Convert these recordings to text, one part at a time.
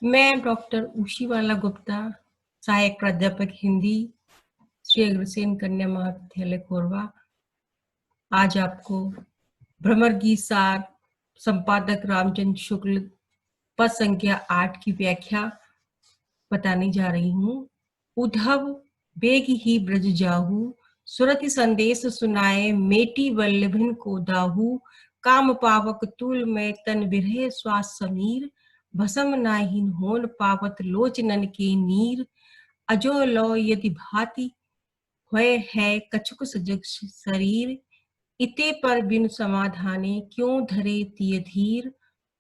मैं डॉक्टर उशीवाला गुप्ता, सहायक प्राध्यापक हिंदी, श्री अग्रसेन कन्या महाविद्यालय कोरबा। आज आपको भ्रमर गीत सार संपादक रामचंद्र शुक्ल पद संख्या 8 की व्याख्या बताने जा रही हूँ। उद्धव बेग ही ब्रज जाहू, सुरति संदेश सुनाए, मेटी वल्लभिन को दाहू। काम पावक तुल में तन बिरहे श्वास समीर, भसम नाहिन होन पावत लोचनन के नीर। अजो लो यदि भांति होय है कछुक सजग शरीर, इते पर बिन समाधाने क्यों धरे तिय धीर।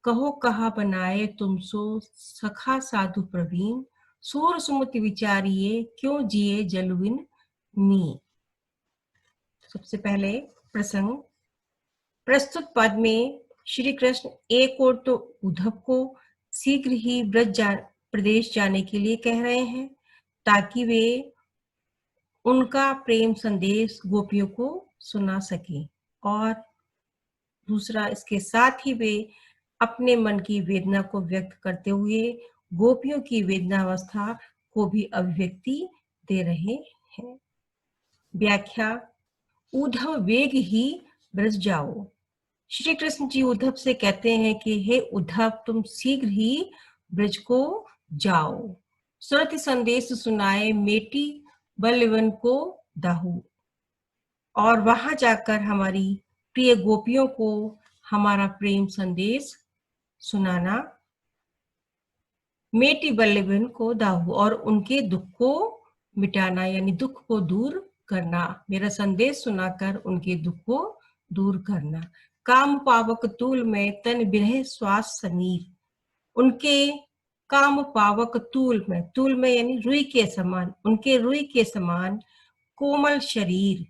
कहो कहा बनाए तुम सो सखा साधु प्रवीण, सूर सुमति विचारिये क्यों जिए जलविन नी। सबसे पहले प्रसंग। प्रस्तुत पद में श्री कृष्ण एक ओर तो उद्धव को शीघ्र ही प्रदेश जाने के लिए कह रहे हैं ताकि वे उनका प्रेम संदेश गोपियों को सुना सके, और दूसरा इसके साथ ही वे अपने मन की वेदना को व्यक्त करते हुए गोपियों की वेदनावस्था को भी अभिव्यक्ति दे रहे हैं। व्याख्या। उद्धव वेग ही ब्रज जाओ। श्री कृष्ण जी उद्धव से कहते हैं कि हे उद्धव, तुम शीघ्र ही ब्रज को जाओ। सुरति संदेश सुनाए, मेटी बल्लवन को दाहू, और वहां जाकर हमारी प्रिय गोपियों को हमारा प्रेम संदेश सुनाना। मेटी बल्लवन को दाहू, और उनके दुख को मिटाना, यानी दुख को दूर करना। मेरा संदेश सुनाकर उनके दुख को दूर करना। काम पावक तूल में तन बिरहे श्वास समीर, उनके काम पावक तूल में यानी रुई के समान, उनके रुई के समान कोमल शरीर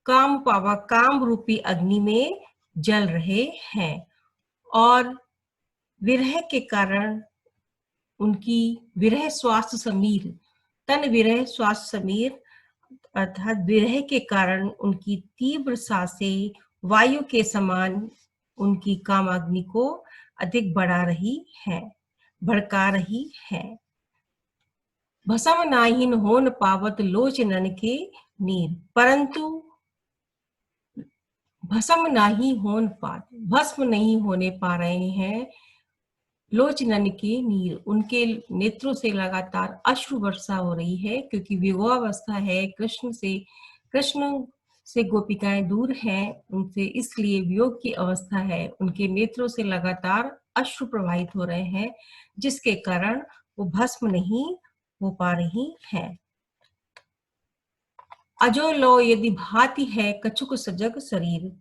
काम पावक काम रूपी अग्नि में जल रहे हैं, और विरह के कारण उनकी विरह श्वास समीर, तन विरह श्वास समीर अर्थात विरह के कारण उनकी तीव्र सांसें वायु के समान उनकी कामाग्नि को अधिक बढ़ा रही है, भड़का रही है। भसम नाहिन होन पावत लोचनन के नीर, परंतु भस्म नहीं होन पात, भस्म नहीं होने पा रहे हैं लोचनन के नीर, उनके नेत्रों से लगातार अश्रु वर्षा हो रही है, क्योंकि विवाहावस्था है। कृष्ण से गोपिकाएं दूर हैं उनसे, इसलिए वियोग की अवस्था है। उनके नेत्रों से लगातार अश्रु प्रवाहित हो रहे हैं, जिसके कारण वो भस्म नहीं हो पा रही हैं। अजो लो यदि भांति है कछुक सजग शरीर,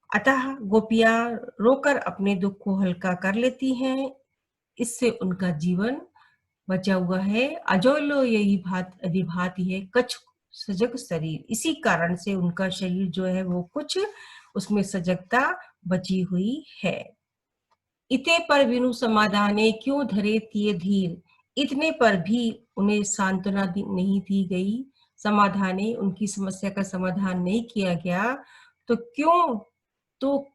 अतः गोपियां रोकर अपने दुख को हल्का कर लेती हैं, इससे उनका जीवन बचा हुआ है। अजोलो यही भांति है कछुक सजग शरीर, इसी कारण से उनका शरीर जो है वो कुछ उसमें सजगता बची हुई है। इते पर विनु समाधाने क्यों धरे तिये धीर, इतने पर भी उन्हें सांत्वना नहीं दी गई, समाधाने उनकी समस्या का समाधान नहीं किया गया, तो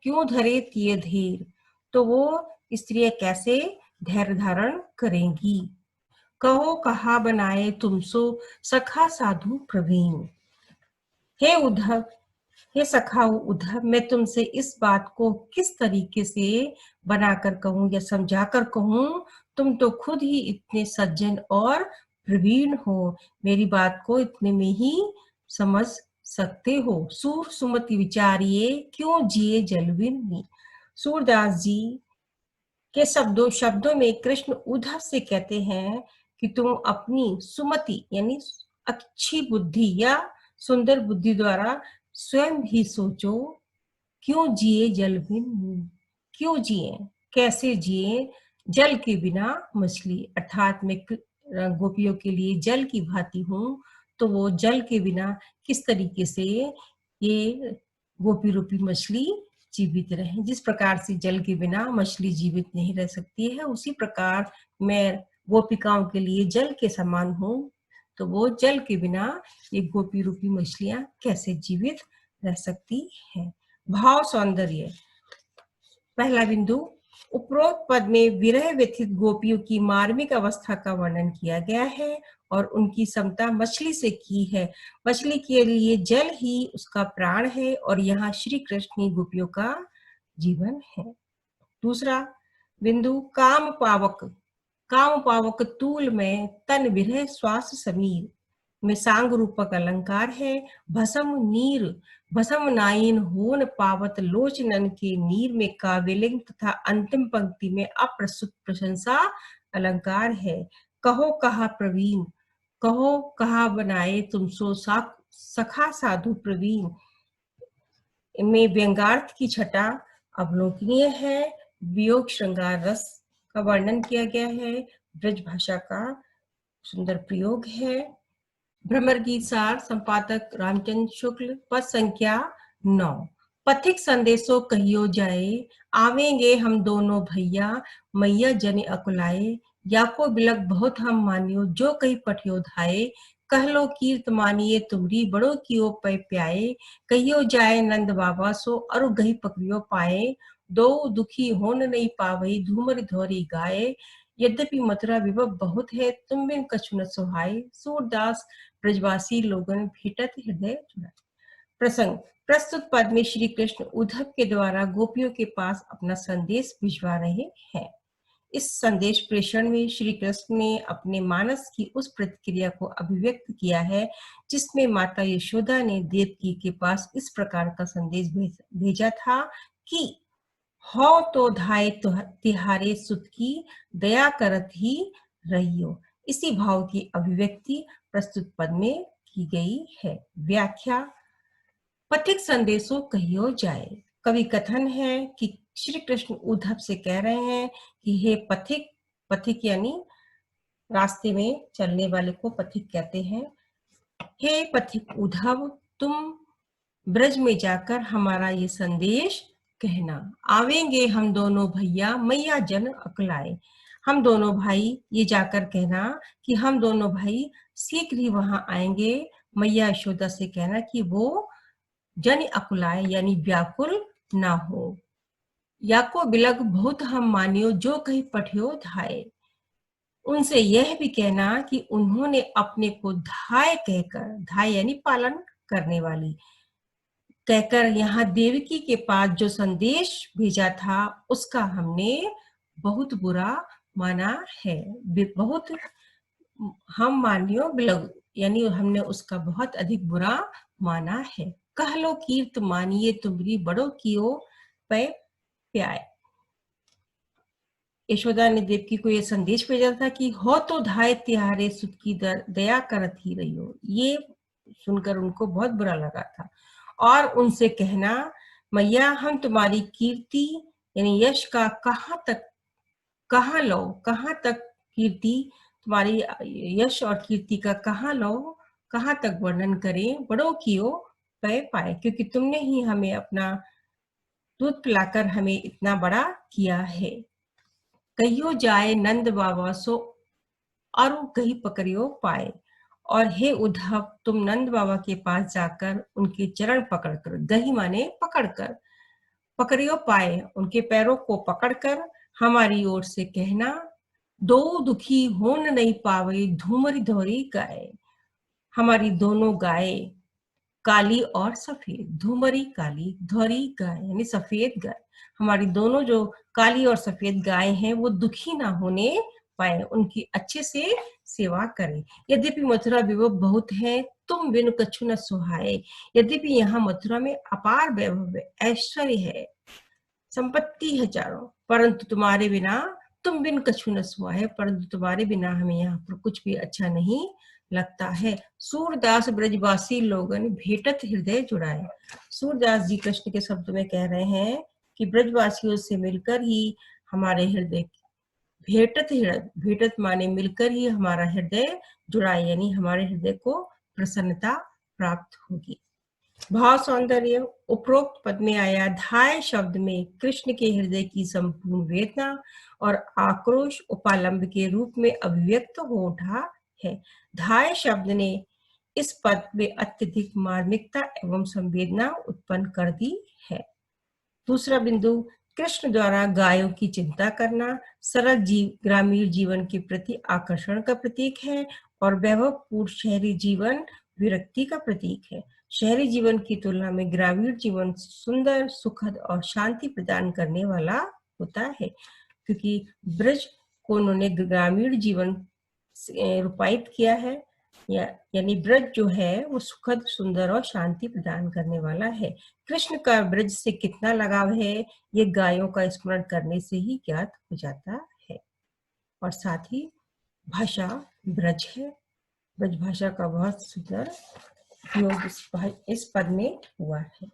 क्यों धरे तिये धीर, तो वो स्त्रियां कैसे धैर्य धारण करेंगी। कहो कहा बनाए तुमसो सखा साधु प्रवीण। हे उद्धव, हे सखा उद्धव, मैं तुमसे इस बात को किस तरीके से बनाकर कहूं या समझाकर कहूं। तुम तो खुद ही इतने सज्जन और प्रवीण हो, मेरी बात को इतने में ही समझ सकते हो। सूर सुमति विचारिये क्यों जिए जलविन। सूरदास जी के शब्दों में कृष्ण उद्धव से कहते हैं कि तुम अपनी सुमति यानी अच्छी बुद्धि या सुंदर बुद्धि द्वारा स्वयं भी सोचो, क्यों जिए जल बिन, क्यों जिए, कैसे जिए जल के बिना मछली, अर्थात मैं गोपियों के लिए जल की भांति हूं, तो वो जल के बिना किस तरीके से ये गोपी रूपी मछली जीवित रहे। जिस प्रकार से जल के बिना मछली जीवित नहीं रह सकती है, उसी प्रकार मैं गोपिकाओं के लिए जल के समान हूं, तो वो जल के बिना ये गोपी रूपी मछलियां कैसे जीवित रह सकती हैं। भाव सौंदर्य। पहला बिंदु, उपरोक्त पद में विरह व्यथित गोपियों की मार्मिक अवस्था का वर्णन किया गया है और उनकी समता मछली से की है। मछली के लिए जल ही उसका प्राण है और यहाँ श्री कृष्ण ही गोपियों का जीवन है। दूसरा बिंदु काम पावक तूल में तन विरह श्वास समीर में सांग रूपक अलंकार है। भसम नाइन होन पावत लोचनन के नीर में काव्यलिंग तथा अंतिम पंक्ति में अप्रस्तुत प्रशंसा अलंकार है। कहो कहा बनाए तुमसो सखा साधु प्रवीण में व्यंगार्थ की छटा अवलोकनीय है। वियोग श्रृंगार रस का वर्णन किया गया है। ब्रज भाषा का सुंदर प्रयोग है। भ्रमर गीत सार संपादक रामचंद्र शुक्ल। पद संख्या 9। पथिक संदेशो कहियो जाए, आवेंगे हम दोनों भैया, मैया जनि अकुलाए। या को बिलक बहुत हम मानियो, जो कही पठियो धाये। कह लो कीर्त मानिए तुमरी, बड़ो कियो पै प्याए। कहियो जाए नंद बाबा सो, अरु गही पकड़ियो पाए। दो दुखी होन नहीं पावई, धूमर धोरी गाए। यद्यपि मथुरा विभव बहुत है, तुम बिन कछु न सुहाए। सूरदास ब्रजवासी लोगन भेटत हृदय जुड़ाए। प्रसंग प्रस्तुत पद में श्री कृष्ण उद्धव के द्वारा गोपियों के पास अपना संदेश भिजवा रहे हैं। इस संदेश प्रेषण में श्री कृष्ण ने अपने मानस की उस प्रतिक्रिया को अभिव्यक्त किया है जिसमें माता यशोदा ने देवकी के पास इस प्रकार का संदेश भेजा था कि हो तो धाय तिहारे सुत की, दया करत ही रहियो। इसी भाव की अभिव्यक्ति प्रस्तुत पद में की गई है। व्याख्या पथिक संदेशो कहियो जाए। कवि कथन है कि श्री कृष्ण उद्धव से कह रहे हैं कि हे पथिक, पथिक यानी रास्ते में चलने वाले को पथिक कहते हैं। हे पथिक उद्धव, तुम ब्रज में जाकर हमारा ये संदेश कहना। आवेंगे हम दोनों भैया, मैया जन अकलाए। हम दोनों भाई ये जाकर कहना कि हम दोनों भाई शीघ्र ही वहां आएंगे। मैया यशोदा से कहना कि वो जन अकुलाए यानी व्याकुल ना हो। या को बिलग बहुत हम मानियो, जो कहीं पठियो धाये। उनसे यह भी कहना कि उन्होंने अपने को धाय कहकर, धाय यानी पालन करने वाली कहकर यहाँ देवकी के पास जो संदेश भेजा था उसका हमने बहुत बुरा माना है। बहुत हम मानियो बिलग यानी हमने उसका बहुत अधिक बुरा माना है। कह लो कीर्त मानिए तुमरी, बड़ो कियो पै प्याय। यशोदा ने देवकी को यह संदेश भेजा था कि हो तो धाय तिहारे सुत की दया करत ही रही हो। ये सुनकर उनको बहुत बुरा लगा था और उनसे कहना, मैया हम तुम्हारी कीर्ति यानी यश का कहाँ तक कीर्ति, तुम्हारी यश और कीर्ति का कहाँ तक वर्णन करें। बड़ों कियो पै पाए, क्योंकि तुमने ही हमें अपना दूध पिलाकर हमें इतना बड़ा किया है। कहियो जाए नंद बाबा सो, और कहीं पकड़ियो पाए। और हे उद्धव, तुम नंद बाबा के पास जाकर उनके चरण पकड़कर, गही माने पकड़कर, पकड़ियो पाए, उनके पैरों को पकड़कर हमारी ओर से कहना, दो दुखी होन नहीं पावे, धूमरी धोरी गाय। हमारी दोनों गाय काली और सफेद, धूमरी काली, धोरी गाय यानी सफेद गाय। हमारी दोनों जो काली और सफेद गाय हैं वो दुखी ना होने पाए, उनकी अच्छे से सेवा करें। यद्यपि मथुरा विभव बहुत है, तुम बिनु कछु न सुहाए। यद्यपि यहाँ मथुरा में अपार वैभव ऐश्वर्य है, संपत्ति है चारों, परंतु तुम्हारे बिना, तुम बिन कछु न सुहाए, परंतु तुम्हारे बिना हमें यहाँ पर कुछ भी अच्छा नहीं लगता है। सूरदास ब्रजवासी लोगन भेटत हृदय जुड़ाए। सूरदास जी कृष्ण के शब्द में कह रहे हैं कि ब्रजवासियों से मिलकर ही हमारे हृदय, भेटत माने मिलकर ही हमारा हृदय जुड़ाए, यानी हमारे हृदय को प्रसन्नता प्राप्त होगी। भाव सौंदर्य उपरोक्त पद में आया धाय शब्द में कृष्ण के हृदय की संपूर्ण वेदना और आक्रोश उपालंब के रूप में अभिव्यक्त हो उठा है। धाय शब्द ने इस पद में अत्यधिक मार्मिकता एवं संवेदना उत्पन्न कर दी है। दूसरा बिंदु, कृष्ण द्वारा गायों की चिंता करना सरल ग्रामीण जीवन के प्रति आकर्षण का प्रतीक है और वैभवपूर्ण शहरी जीवन विरक्ति का प्रतीक है। शहरी जीवन की तुलना में ग्रामीण जीवन सुंदर, सुखद और शांति प्रदान करने वाला होता है, क्योंकि ब्रज को उन्होंने ग्रामीण जीवन से रूपायित किया है, यानी ब्रज जो है वो सुखद, सुंदर और शांति प्रदान करने वाला है। कृष्ण का ब्रज से कितना लगाव है, ये गायों का स्मरण करने से ही ज्ञात हो जाता है। और साथ ही भाषा ब्रज है। ब्रज भाषा का बहुत सुंदर उपयोग इस पद में हुआ है।